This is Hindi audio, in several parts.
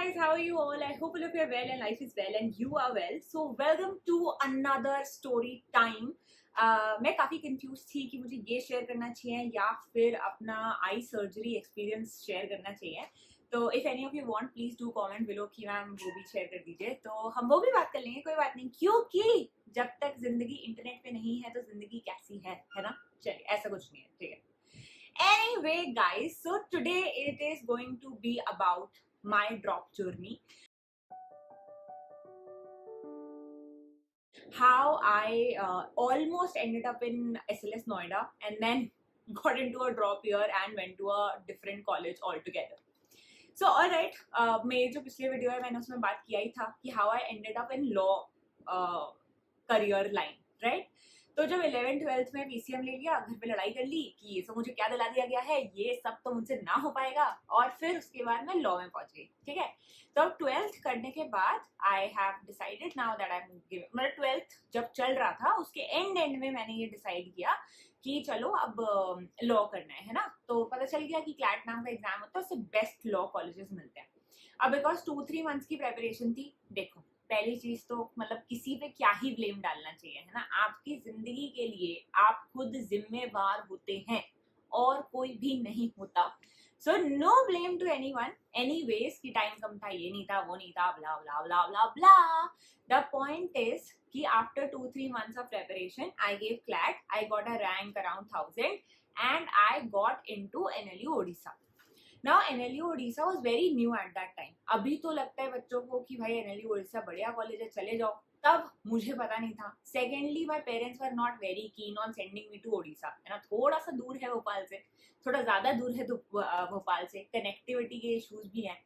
guys, how are you all? I hope all of you are well and life is well and you are well. So welcome to another story time. मैं काफ़ी कंफ्यूज थी कि मुझे ये शेयर करना चाहिए या फिर अपना आई सर्जरी एक्सपीरियंस शेयर करना चाहिए. तो if any of you want please do comment below कि मैम वो भी शेयर कर दीजिए. तो हम वो भी बात कर लेंगे, कोई बात नहीं, क्योंकि जब तक जिंदगी इंटरनेट पे नहीं है तो जिंदगी कैसी है ना. चलिए, ऐसा कुछ नहीं है, ठीक है. Anyway, guys, so today it is going to be about my drop journey. How I almost ended up in SLS Noida and then got into a drop year and went to a different college altogether. So alright, मेरी जो पिछले वीडियो है मैंने उसमें बात किया ही था कि how I ended up in law career line, right? तो जब 11th-12th में PCM ले लिया, घर पे लड़ाई कर ली कि ये सब मुझे क्या दिला दिया गया है, ये सब तो मुझसे ना हो पाएगा, और फिर उसके बाद मैं लॉ में पहुंच गई. ठीक है, तो अब 12th करने के बाद I have decided now that I मतलब 12th जब चल रहा था उसके एंड में मैंने ये डिसाइड किया कि चलो अब लॉ करना है ना. तो पता चल गया कि क्लैट नाम का एग्जाम होता है, उससे बेस्ट लॉ कॉलेजेस मिलते हैं. अब बिकॉज 2-3 मंथ्स की प्रेपरेशन थी. देखो, पहली चीज तो मतलब किसी पे क्या ही ब्लेम डालना चाहिए, है ना. आपकी जिंदगी के लिए आप खुद जिम्मेवार होते हैं और कोई भी नहीं होता. So no blame to anyone. Anyways कि टाइम कम था, ये नहीं था, वो नहीं था, blah blah blah blah blah. The point is कि after 2-3 months of preparation I gave CLAT. I got a rank around 1000 and I got into NLU Odisha. Now NLU Odisha was very new at that time. अभी तो लगता है बच्चों को कि भाई NLU Odisha बढ़िया कॉलेज है, चले जाओ. तब मुझे पता नहीं था. Secondly my parents were not very keen on sending me to Odisha, है ना. थोड़ा सा दूर है भोपाल से, थोड़ा ज्यादा दूर है तो भोपाल से, कनेक्टिविटी के इश्यूज भी हैं.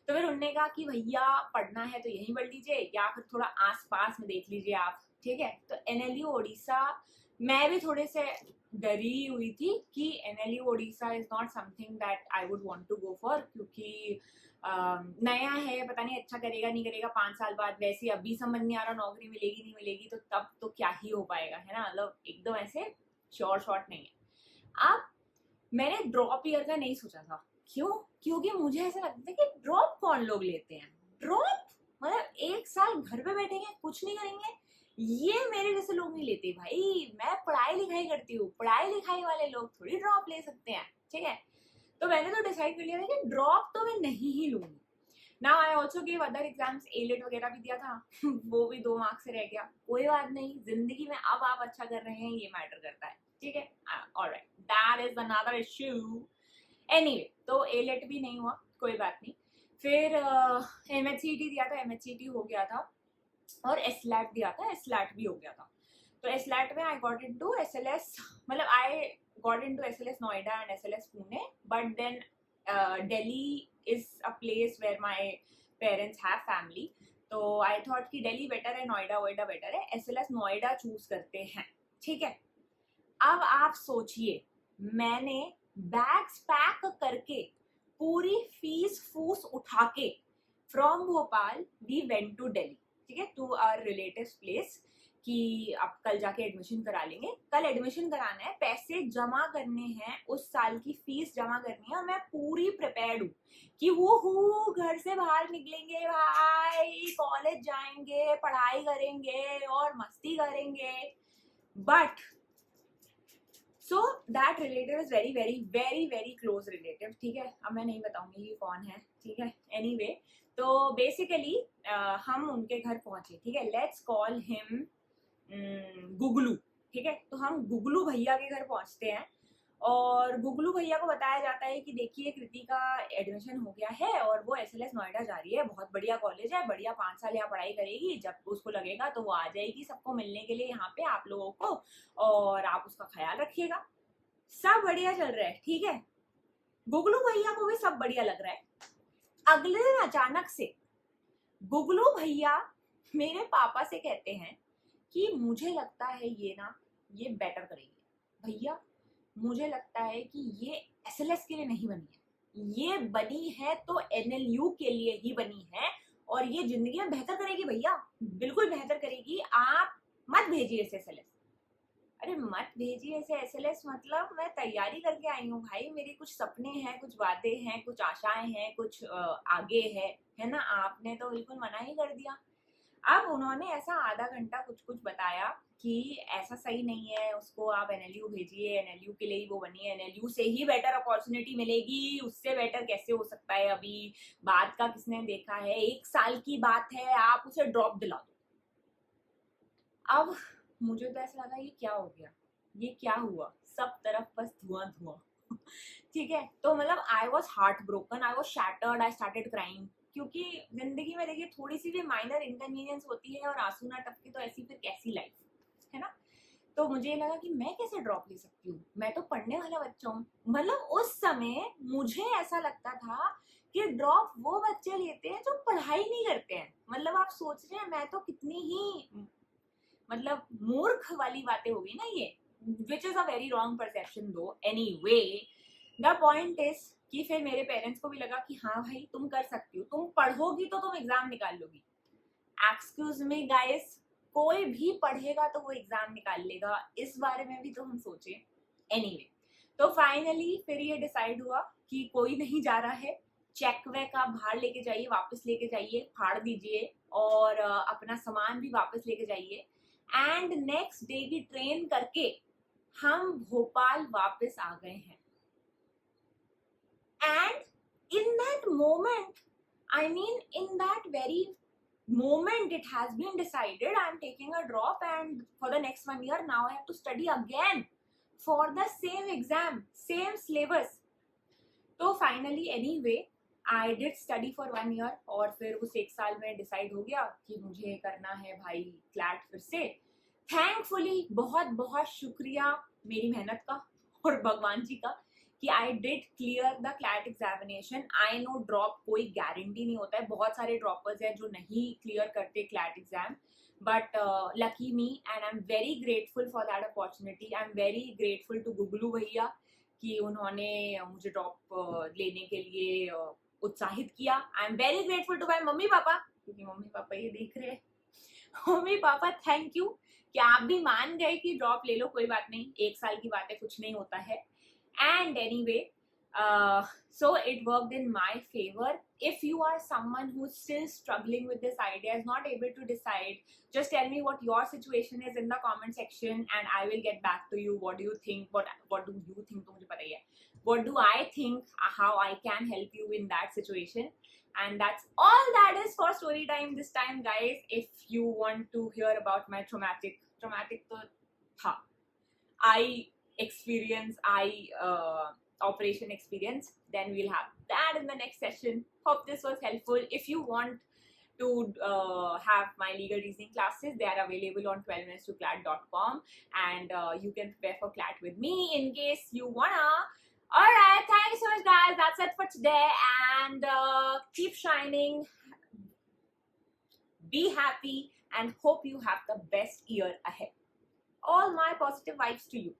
तो फिर उन्होंने कहा कि भैया पढ़ना है तो यहीं पढ़ लीजिए या फिर थोड़ा आस पास में देख लीजिए आप. ठीक है, तो NLU ओडिशा मैं भी थोड़े से डरी हुई थी कि NLU Odisha is not something that I would want to go for, क्योंकि नया है, पता नहीं अच्छा करेगा नहीं करेगा 5 साल बाद. वैसे अभी समझ नहीं आ रहा नौकरी मिलेगी नहीं मिलेगी, तो तब तो क्या ही हो पाएगा, है ना. मतलब एकदम ऐसे शॉर्ट नहीं है. अब मैंने ड्रॉप ईयर का नहीं सोचा था. क्यों? क्योंकि मुझे ऐसा लगता है कि ड्रॉप कौन लोग लेते हैं. ड्रॉप मतलब 1 साल घर पे बैठेंगे, कुछ नहीं करेंगे, ये मेरे जैसे लोग नहीं लेते भाई. मैं पढ़ाई लिखाई करती हूँ, पढ़ाई लिखाई वाले लोग थोड़ी ड्रॉप ले सकते हैं. ठीक है, तो मैंने तो डिसाइड कर लिया था कि ड्रॉप तो मैं नहीं ही लूंगी. Now I also give other exams, AILET वगैरह भी दिया था. वो भी 2 मार्क्स से रह गया. कोई बात नहीं, जिंदगी में अब आप अच्छा कर रहे हैं ये मैटर करता है. ठीक है, alright, that is another issue. Anyway, तो एलेट भी नहीं हुआ, कोई बात नहीं. फिर MHCT दिया था, MHCT हो गया था, और SLAT दिया था, SLAT भी हो गया था. तो SLAT में आई गॉट इनटू SLS, मतलब आई got into SLS Noida and SLS Pune, but then Delhi is a place where my parents have family. तो I thought कि Delhi better है, नोएडा बेटर है, SLS नोएडा चूज करते हैं. ठीक है, अब आप सोचिए, मैंने बैग्स पैक करके पूरी फीस फूस उठा के from Bhopal we went to Delhi. ठीक है, टू आवर रिलेटिव्स प्लेस कि आप कल जाके एडमिशन करा लेंगे. कल एडमिशन कराना है, पैसे जमा करने हैं, उस साल की फीस जमा करनी है, और मैं पूरी प्रिपेयर्ड हूँ कि वो घर से बाहर निकलेंगे भाई, कॉलेज जाएंगे, पढ़ाई करेंगे और मस्ती करेंगे. But so that relative is very very very very close relative. ठीक है, अब मैं नहीं बताऊंगी कि कौन है. ठीक है, एनीवे, तो बेसिकली हम उनके घर पहुंचे. ठीक है, लेट्स कॉल हिम गुगलू. ठीक है, तो हम गुगलू भैया के घर पहुंचते हैं और गुगलू भैया को बताया जाता है कि देखिए कृति का एडमिशन हो गया है और वो SLS नोएडा जा रही है, बहुत बढ़िया कॉलेज है, बढ़िया 5 साल यहाँ पढ़ाई करेगी, जब उसको लगेगा तो वो आ जाएगी सबको मिलने के लिए यहाँ पे आप लोगों को, और आप उसका ख्याल रखिएगा. सब बढ़िया चल रहा है. ठीक है, गुगलू भैया को भी सब बढ़िया लग रहा है. अगले दिन अचानक से गुगलू भैया मेरे पापा से कहते हैं कि मुझे लगता है ये बेटर करेगी. भैया, मुझे लगता है कि ये SLS के लिए नहीं बनी है, ये बनी है तो NLU के लिए ही बनी है, और ये जिंदगी में बेहतर करेगी भैया, बिल्कुल बेहतर करेगी. आप मत भेजिए इसे SLS. अरे मत भेजिए ऐसे एसएलएस, मतलब मैं तैयारी करके आई हूँ भाई, मेरे कुछ सपने हैं, कुछ बातें हैं, कुछ आशाएं हैं, कुछ आगे है ना। आपने तो बिल्कुल मना ही कर दिया। अब उन्होंने ऐसा आधा घंटा कुछ कुछ बताया कि ऐसा सही नहीं है, उसको आप एनएलयू भेजिए, एनएलयू के लिए ही वो बनी है, एनएलयू से ही बेटर अपॉर्चुनिटी मिलेगी, उससे बेटर कैसे हो सकता है, अभी बात का किसने देखा है, 1 साल की बात है, आप उसे ड्रॉप दिला दो। अब मुझे तो ऐसा लगा ये क्या हो गया, ये क्या हुआ, सब तरफ बस धुआं धुआं। ठीक है, तो मतलब I was heart broken, I was shattered, I started crying, क्योंकि जिंदगी में देखिए थोड़ी सी भी माइनर इनकन्वीनियंस होती है और आंसू ना टपके तो ऐसी फिर कैसी लाइफ, है ना। तो मुझे लगा कि मैं कैसे ड्रॉप ले सकती हूँ, मैं तो पढ़ने वाला बच्चा हूँ। मतलब उस समय मुझे ऐसा लगता था कि ड्रॉप वो बच्चे लेते हैं जो पढ़ाई नहीं करते हैं। मतलब आप सोच रहे हैं मैं तो कितनी ही मतलब मूर्ख वाली बातें होगी ना ये, which is a very wrong perception दो। एनीवे द पॉइंट इज कि फिर मेरे पेरेंट्स को भी लगा कि हाँ भाई तुम कर सकती हो, तुम पढ़ोगी तो तुम एग्जाम निकाल लोगी। एक्सक्यूज मी गाइस, कोई भी पढ़ेगा तो वो एग्जाम निकाल लेगा, इस बारे में भी तो हम सोचे। एनीवे तो फाइनली फिर ये डिसाइड हुआ कि कोई नहीं जा रहा है, चेक वेक आप बाहर लेके जाइए, वापस लेके जाइए, फाड़ दीजिए और अपना सामान भी वापस लेके जाइए। एंड नेक्स्ट डे की ट्रेन करके हम भोपाल वापस आ गए हैं। And in that moment, I mean, in that very moment, it has been decided I'm taking a drop, and for the next 1 year, now I have to study again for the same exam, same syllabus. तो finally anyway I did study for 1 year, और फिर उस 1 साल में डिसाइड हो गया कि मुझे करना है भाई क्लैट फिर से। थैंकफुली बहुत बहुत शुक्रिया मेरी मेहनत का और भगवान जी का कि I did clear the CLAT examination. I know drop कोई गारंटी नहीं होता है, बहुत सारे ड्रॉपर्स हैं जो नहीं क्लियर करते CLAT exam, but lucky me and I am very grateful for that opportunity. I am very grateful to Guglu भैया कि उन्होंने मुझे ड्रॉप लेने के लिए उत्साहित किया। I am very grateful to my मम्मी पापा, क्योंकि मम्मी पापा ये देख रहे हैं। मम्मी पापा थैंक यू कि आप भी मान गए कि ड्रॉप ले लो, कोई बात नहीं, 1 साल की बात है, कुछ नहीं होता है। And anyway so it worked in my favor. If you are someone who's still struggling with this idea, is not able to decide, just tell me what your situation is in the comment section and I will get back to you. What do you think, what do you think, to mujhe pata hi hai, what do I think, how I can help you in that situation. And that's all that is for story time this time, guys. If you want to hear about my traumatic to tha operation experience, then we'll have that in the next session. Hope this was helpful. If you want to have my legal reasoning classes, they are available on 12minutes2clat.com, and you can prepare for CLAT with me in case you wanna. Alright, thank you so much guys, that's it for today, and keep shining, be happy, and hope you have the best year ahead. All my positive vibes to you.